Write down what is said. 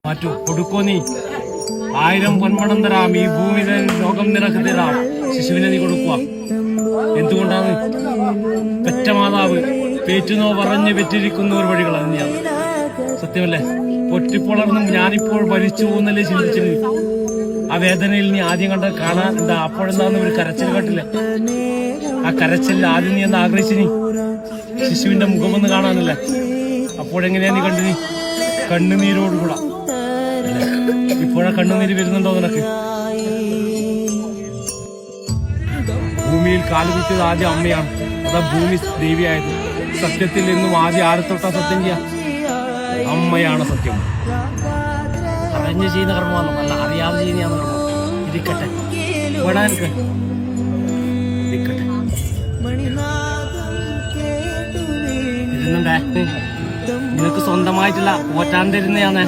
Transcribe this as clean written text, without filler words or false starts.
മാറ്റു കൊടുക്കോ നീ 1000 പൊന്മണം തരാം. ഈ ഭൂമിയിലെ ലോകം നിനക്ക് തരാം. ശിശുവിനെ നീ കൊടുക്കുക. എന്തുകൊണ്ടാണ്? പെറ്റ മാതാവ് പേറ്റുന്നോ പറഞ്ഞ് പെറ്റിരിക്കുന്ന ഒരു വഴികൾ തന്നെയാണ്. സത്യമല്ലേ? പൊട്ടിപ്പൊളർന്നും ഞാനിപ്പോൾ ഭരിച്ചു പോകുന്നല്ലേ ചിന്തിച്ചത്. ആ വേദനയിൽ നീ ആദ്യം കണ്ട കാണാൻ എന്താ? അപ്പോഴെന്താന്ന് ഒരു കരച്ചിൽ കേട്ടില്ലേ? ആ കരച്ചിൽ ആദ്യം നീ എന്താ ആഗ്രഹിച്ചു? നീ ശിശുവിന്റെ മുഖമൊന്ന് കാണാനല്ലേ? അപ്പോഴെങ്ങനെയാ നീ കണ്ടു? നീ കണ്ണുനീരോടുകൂടാ. ഇപ്പോഴാ കണ്ണുനീര് വരുന്നുണ്ടോ നിനക്ക്? ഭൂമിയിൽ കാലുകുത്തിയത് ആദ്യം അമ്മയാണ്. അതാ ഭൂമി ദേവിയായത്. സത്യത്തിൽ നിന്നും ആദ്യം ആരെ തൊട്ടാ സത്യം ചെയ്യാ? അമ്മയാണ് സത്യം. അറിഞ്ഞ് ചെയ്യുന്ന കർമ്മമാണ്, അല്ല അറിയാതെ ചെയ്യുന്ന കർമ്മം. ഇരിക്കട്ടെ, വിടാനൊക്കെ ഇരിക്കട്ടെ. ഇരുന്നുണ്ടേ, നിനക്ക് സ്വന്തമായിട്ടില്ല പോറ്റാൻ തരുന്നയാണേ.